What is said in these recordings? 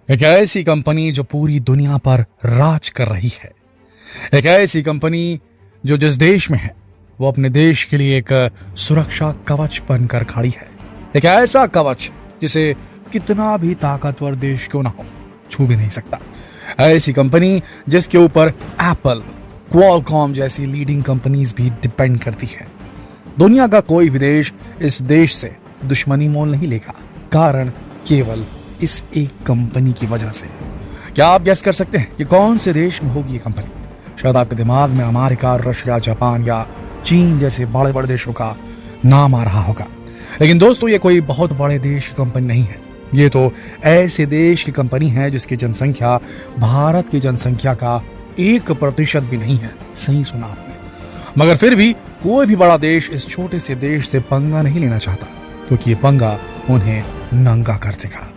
एक ऐसी कंपनी जो पूरी दुनिया पर राज कर रही है। एक ऐसी कंपनी जो जिस देश में है वो अपने देश के लिए एक सुरक्षा कवच बनकर खड़ी है। एक ऐसा कवच जिसे कितना भी ताकतवर देश क्यों ना हो छू भी नहीं सकता। ऐसी कंपनी जिसके ऊपर एप्पल, क्वालकॉम जैसी लीडिंग कंपनीज भी डिपेंड करती है। दुनिया का कोई भी देश इस देश से दुश्मनी मोल नहीं लेगा, कारण केवल इस एक कंपनी की वजह से। क्या आप गेस कर सकते हैं कि कौन से देश में होगी ये कंपनी? शायद आपके दिमाग में अमेरिका, रशिया, जापान या चीन जैसे बड़े बड़े देशों का नाम आ रहा होगा, लेकिन दोस्तों ये कोई बहुत बड़े देश की कंपनी नहीं है। ये तो ऐसे देश की कंपनी है जिसकी जनसंख्या भारत की जनसंख्या का 1% भी नहीं है। सही सुना आपने। मगर फिर भी कोई भी बड़ा देश इस छोटे से देश से पंगा नहीं लेना चाहता, क्योंकि ये पंगा उन्हें नंगा कर देगा।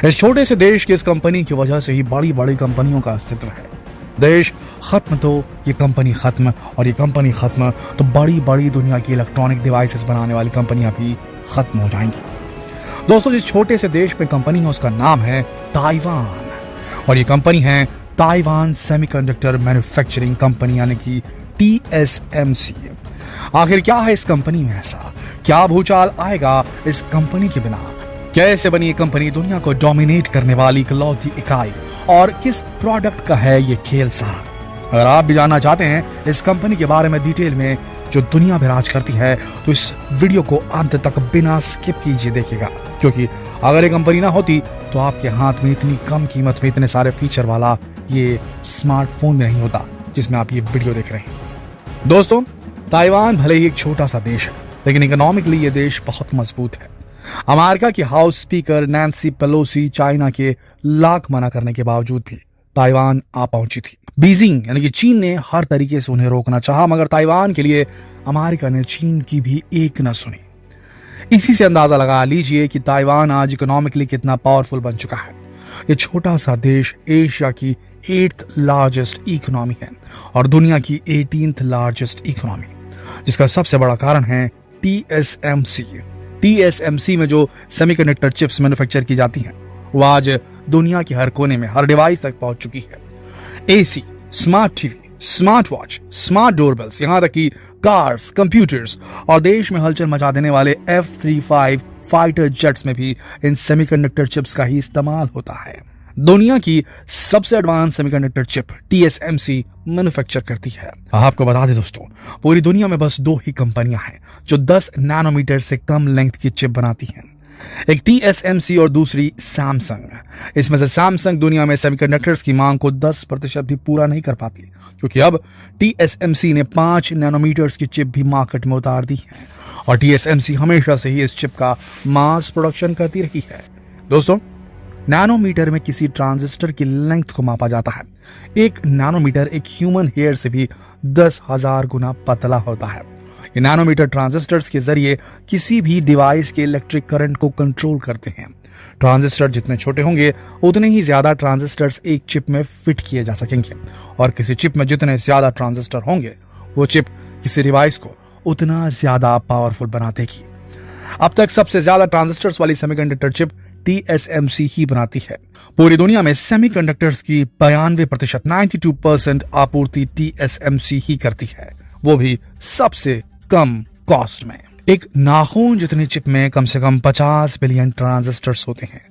इस छोटे से देश की इस कंपनी की वजह से ही बड़ी बड़ी कंपनियों का अस्तित्व है। देश खत्म तो ये कंपनी खत्म, और ये कंपनी खत्म तो बड़ी बड़ी दुनिया की इलेक्ट्रॉनिक डिवाइसेस बनाने वाली कंपनियां भी खत्म हो जाएंगी। दोस्तों, जिस छोटे से देश में कंपनी है उसका नाम है ताइवान, और ये कंपनी है ताइवान सेमीकंडक्टर मैन्युफैक्चरिंग कंपनी, यानी कि TSMC। आखिर क्या है इस कंपनी में ऐसा? क्या भूचाल आएगा इस कंपनी के बिना? कैसे बनी ये कंपनी दुनिया को डोमिनेट करने वाली इकलौती इकाई, और किस प्रोडक्ट का है ये खेल सारा? अगर आप भी जानना चाहते हैं इस कंपनी के बारे में डिटेल में जो दुनिया में राज करती है, तो इस वीडियो को अंत तक बिना स्किप कीजिए देखिएगा, क्योंकि अगर ये कंपनी ना होती तो आपके हाथ में इतनी कम कीमत में इतने सारे फीचर वाला ये स्मार्टफोन भी नहीं होता जिसमें आप ये वीडियो देख रहे हैं। दोस्तों, ताइवान भले ही एक छोटा सा देश है, लेकिन इकोनॉमिकली ये देश बहुत मजबूत है। अमेरिका की house speaker Nancy Pelosi China के लाख मना करने के बावजूद भी ताइवान आ पहुंची थी। बीजिंग यानी कि चीन ने हर तरीके से उन्हें रोकना चाहा, मगर ताइवान के लिए अमेरिका ने चीन की भी एक न सुनी। इसी से अंदाजा लगा लीजिए कि ताइवान आज इकोनॉमिकली कितना पावरफुल बन चुका है। ये छोटा सा देश एशिया की 8th लार्जेस्ट इकोनॉमी है और दुनिया की 18th लार्जेस्ट इकोनॉमी, जिसका सबसे बड़ा कारण है TSMC। TSMC में जो सेमीकंडक्टर चिप्स मैन्युफैक्चर की जाती हैं, वो आज दुनिया के हर कोने में हर डिवाइस तक पहुंच चुकी है। AC, smart TV, smart watch, smart doorbells, यहां तक कि कार्स, कंप्यूटर्स और देश में हलचल मचा देने वाले F-35 फाइटर जेट्स में भी इन सेमीकंडक्टर चिप्स का ही इस्तेमाल होता है। दुनिया की सबसे advance semiconductor chip TSMC manufacture करती है। आपको बता दें दोस्तों, पूरी दुनिया में बस 2 ही कंपनियां हैं जो 10 नैनोमीटर से कम लेंथ की चिप बनाती हैं। एक TSMC और दूसरी सैमसंग। इसमें से सैमसंग दुनिया में सेमीकंडक्टर्स की मांग को 10% भी पूरा नहीं कर पाती, क्योंकि अब TSMC ने 5 नैनोमीटर्स की चिप भी मार्केट में उतार दी है, और TSMC हमेशा से ही इस चिप का मास प्रोडक्शन करती रही है। दोस्तों, नैनोमीटर में किसी ट्रांजिस्टर की लेंथ को मापा जाता है। एक नैनोमीटर एक ह्यूमन हेयर से भी 10,000 गुना पतला होता है। ये नैनोमीटर ट्रांजिस्टर्स के जरिए किसी भी डिवाइस के इलेक्ट्रिक करंट को कंट्रोल करते हैं। ट्रांजिस्टर जितने छोटे होंगे उतने ही ज्यादा ट्रांजिस्टर्स एक चिप में फिट किए जा सकेंगे, और किसी चिप में जितने ज्यादा ट्रांजिस्टर होंगे वो चिप किसी डिवाइस को उतना ज्यादा पावरफुल बना देगी। अब तक सबसे ज्यादा ट्रांजिस्टर्स वाली सेमीकंडक्टर चिप TSMC ही बनाती है। पूरी दुनिया में सेमीकंडक्टर्स की 92% 92% आपूर्ति TSMC ही करती है, वो भी सबसे कम कॉस्ट में। एक नाखून जितनी चिप में कम से कम 50 बिलियन ट्रांजिस्टर्स होते हैं।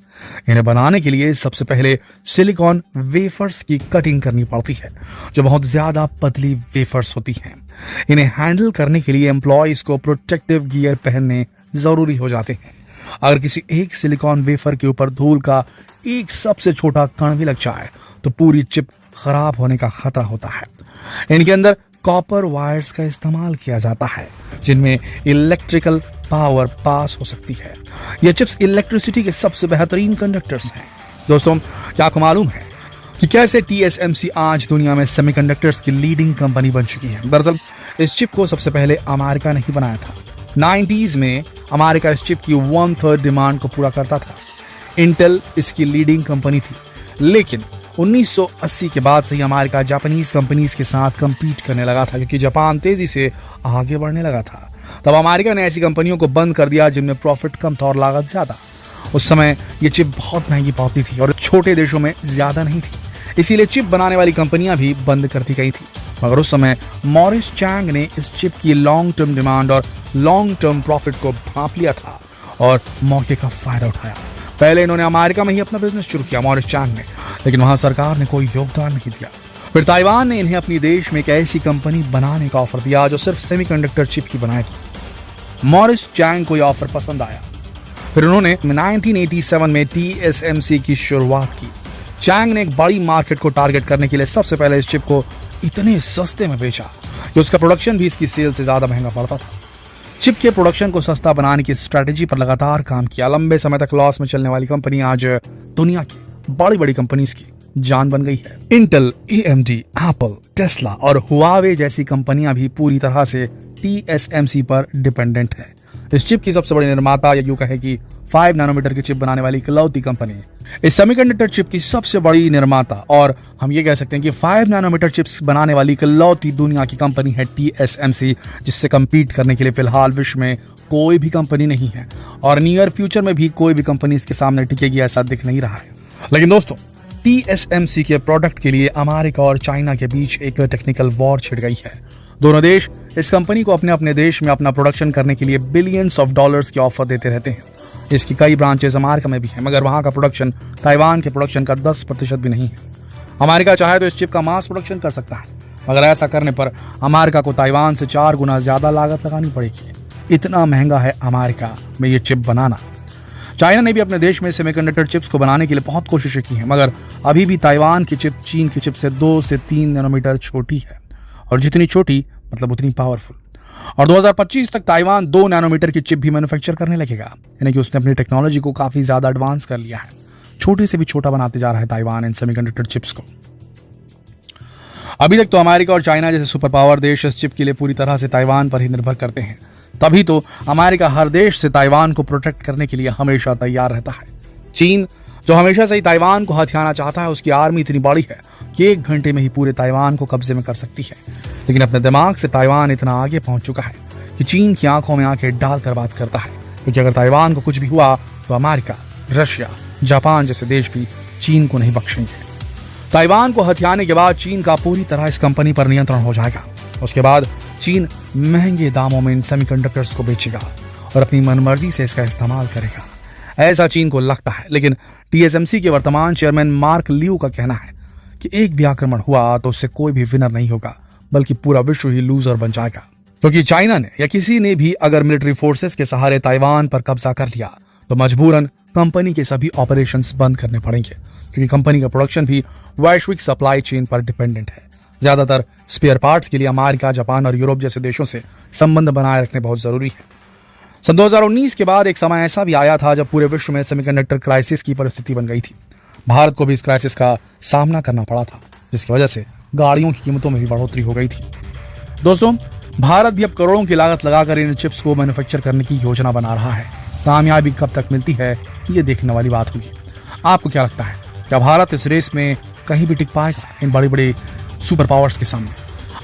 इन्हें बनाने के लिए सबसे पहले सिलिकॉन वेफर्स की कटिंग करनी पड़ती है, जो बहुत ज्यादा पतली वेफर्स होती हैं। इन्हें हैंडल करने के लिए एम्प्लॉयज को प्रोटेक्टिव गियर पहनने जरूरी हो जाते हैं। अगर किसी एक सिलिकॉन वेफर के ऊपर धूल का एक सबसे छोटा कण भी लग जाए तो पूरी चिप खराब होने का खतरा होता है। इनके अंदर कॉपर वायर्स का इस्तेमाल किया जाता है, जिनमें इलेक्ट्रिकल पावर पास हो सकती है। ये चिप्स इलेक्ट्रिसिटी के सबसे बेहतरीन कंडक्टर्स हैं। दोस्तों, क्या आपको मालूम है कि कैसे TSMC आज दुनिया में सेमीकंडक्टर्स की लीडिंग कंपनी बन चुकी है? दरअसल इस चिप को सबसे पहले अमेरिका ने ही बनाया था। 90s में अमेरिका इस चिप की 1/3 डिमांड को पूरा करता था। इंटेल इसकी लीडिंग कंपनी थी, लेकिन 1980 के बाद से ही अमेरिका जापानीज कंपनीज के साथ कम्पीट करने लगा था, क्योंकि जापान तेजी से आगे बढ़ने लगा था। तब अमेरिका ने ऐसी कंपनियों को बंद कर दिया जिनमें प्रॉफिट कम था और लागत ज्यादा। उस समय ये चिप बहुत महंगी पड़ती थी और छोटे देशों में ज्यादा नहीं थी, इसीलिए चिप बनाने वाली कंपनियां भी बंद कर दी गई थी। मगर उस समय मॉरिस चैंग ने इस चिप की लॉन्ग टर्म डिमांड और लॉन्ग टर्म प्रॉफिट को भांप लिया था और मौके का फायदा उठाया। पहले इन्होंने अमेरिका में ही अपना बिजनेस शुरू किया मॉरिस चैंग ने, लेकिन वहां सरकार ने कोई योगदान नहीं दिया। फिर ताइवान ने इन्हें अपनी देश में एक ऐसी कंपनी बनाने का ऑफर दिया जो सिर्फ सेमीकंडक्टर चिप ही बनाएगी। मॉरिस चैंग को यह ऑफर पसंद आया। फिर उन्होंने 1987 में TSMC की शुरुआत की। चैंग ने एक बड़ी मार्केट को टारगेट करने के लिए सबसे पहले इस चिप को इतने सस्ते में बेचा कि उसका प्रोडक्शन भी इसकी सेल से ज्यादा महंगा पड़ता था। चिप के प्रोडक्शन को सस्ता बनाने की स्ट्रेटेजी पर लगातार काम किया। लंबे समय तक लॉस में चलने वाली कंपनी आज दुनिया की बड़ी बड़ी कंपनीज की जान बन गई है। इंटेल, AMD, एप्पल, टेस्ला और हुआवे जैसी कंपनियां भी पूरी तरह से TSMC पर डिपेंडेंट है। इस चिप की सबसे बड़ी निर्माता या यूं कहे कि 5 नैनोमीटर की चिप बनाने वाली इकलौती कंपनी है। इस सेमीकंडक्टर चिप की सबसे बड़ी निर्माता और हम ये कह सकते हैं कि 5 नैनोमीटर चिप्स बनाने वाली इकलौती दुनिया की कंपनी है TSMC, जिससे कम्पीट करने के लिए फिलहाल विश्व में कोई भी कंपनी नहीं है और नियर फ्यूचर में भी कोई भी कंपनी इसके सामने टिकेगी ऐसा दिख नहीं रहा है। लेकिन दोस्तों, TSMC के प्रोडक्ट के लिए अमेरिका और चाइना के बीच एक टेक्निकल वॉर छिड़ गई है। दोनों देश इस कंपनी को अपने अपने देश में अपना प्रोडक्शन करने के लिए बिलियंस ऑफ डॉलर्स के ऑफर देते रहते हैं। इसकी कई ब्रांचेस अमेरिका में भी हैं, मगर वहां का प्रोडक्शन ताइवान के प्रोडक्शन का 10% भी नहीं है। अमेरिका चाहे तो इस चिप का मास प्रोडक्शन कर सकता है, मगर ऐसा करने पर अमेरिका को ताइवान से 4 गुना ज्यादा लागत लगानी पड़ेगी। इतना महंगा है अमेरिका में ये चिप बनाना। चाइना ने भी अपने देश में सेमीकंडक्टर चिप्स को बनाने के लिए बहुत कोशिशें की हैं, मगर अभी भी ताइवान की चिप चीन की चिप से 2 से 3 नैनोमीटर छोटी है और जितनी छोटी मतलब उतनी पावरफुल। और 2025 तक ताइवान 2 नैनोमीटर की चिप भी मैन्युफैक्चर करने लगेगा, यानी कि उसने अपनी टेक्नोलॉजी को काफी ज्यादा एडवांस कर लिया है। छोटे से भी छोटा बनाते जा रहा है ताइवान इन सेमीकंडक्टर चिप्स को। अभी तक तो अमेरिका और चाइना जैसे सुपर पावर देश इस चिप के लिए पूरी तरह से ताइवान पर ही निर्भर करते हैं, तभी तो अमेरिका हर देश से ताइवान को प्रोटेक्ट करने के लिए हमेशा तैयार रहता है। चीन जो हमेशा से ही ताइवान को हथियाना चाहता है, उसकी आर्मी इतनी बड़ी है कि 1 घंटे में ही पूरे ताइवान को कब्जे में कर सकती है। लेकिन अपने दिमाग से ताइवान इतना आगे पहुंच चुका है कि चीन की आंखों में आंखें डालकर बात करता है, क्योंकि अगर ताइवान को कुछ भी हुआ तो अमेरिका, रशिया, जापान जैसे देश भी चीन को नहीं बख्शेंगे। ताइवान को हथियाने के बाद चीन का पूरी तरह इस कंपनी पर नियंत्रण हो जाएगा। उसके बाद चीन महंगे दामों में इन सेमीकंडक्टर्स को बेचेगा और अपनी मनमर्जी से इसका इस्तेमाल करेगा, ऐसा चीन को लगता है। लेकिन TSMC के वर्तमान चेयरमैन मार्क लियू का कहना है कि एक भी आक्रमण हुआ तो उससे कोई भी विनर नहीं होगा, बल्कि पूरा विश्व ही लूजर बन जाएगा। क्योंकि चाइना ने या किसी ने भी अगर मिलिट्री फोर्सेस के सहारे ताइवान पर कब्जा कर लिया तो मजबूरन कंपनी के सभी ऑपरेशंस बंद करने पड़ेंगे, क्योंकि कंपनी का प्रोडक्शन भी वैश्विक सप्लाई चेन पर डिपेंडेंट है। ज्यादातर स्पेयर पार्ट्स के लिए अमेरिका, जापान और यूरोप जैसे देशों से संबंध बनाए रखने बहुत जरूरी है। सन 2019 के बाद एक समय ऐसा भी आया था जब पूरे विश्व में सेमीकंडक्टर क्राइसिस की परिस्थिति बन गई थी। भारत को भी इस क्राइसिस का सामना करना पड़ा था, जिसकी वजह से गाड़ियों की कीमतों में भी बढ़ोतरी हो गई थी। दोस्तों, भारत भी अब करोड़ों की लागत लगाकर इन चिप्स को मैन्युफैक्चर करने की योजना बना रहा है। कामयाबी कब तक मिलती है ये देखने वाली बात होगी। आपको क्या लगता है, क्या भारत इस रेस में कहीं भी टिक पाएगा इन बड़ी बड़ी सुपर पावर्स के सामने?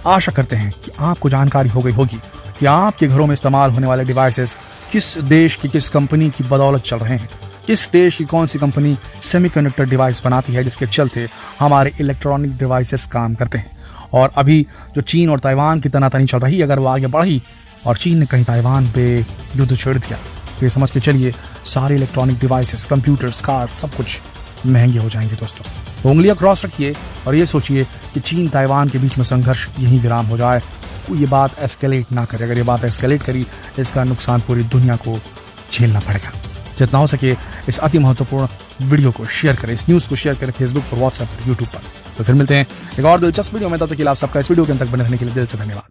आशा करते हैं कि आपको जानकारी हो गई होगी कि आपके घरों में इस्तेमाल होने वाले डिवाइसेस किस देश की किस कंपनी की बदौलत चल रहे हैं, किस देश की कौन सी कंपनी सेमीकंडक्टर डिवाइस बनाती है जिसके चलते हमारे इलेक्ट्रॉनिक डिवाइसेस काम करते हैं। और अभी जो चीन और ताइवान की तनातनी चल रही, अगर वो आगे बढ़ी और चीन ने कहीं ताइवान पे युद्ध छेड़ दिया तो ये समझ के चलिए सारे इलेक्ट्रॉनिक डिवाइसेस, कंप्यूटर्स, कार्स सब कुछ महंगे हो जाएंगे। दोस्तों, तो उंगलियां क्रॉस रखिए और ये सोचिए कि चीन ताइवान के बीच में संघर्ष यहीं विराम हो जाए, ये बात एस्केलेट ना करे। अगर ये बात एस्केलेट करी इसका नुकसान पूरी दुनिया को झेलना पड़ेगा। जितना हो सके इस अति महत्वपूर्ण वीडियो को शेयर करें, इस न्यूज़ को शेयर करें फेसबुक पर, व्हाट्सएप पर, यूट्यूब पर। तो फिर मिलते हैं एक और दिलचस्प वीडियो में। तब तक के लिए आप सबका इस वीडियो के अंत तक बने रहने के लिए दिल से धन्यवाद।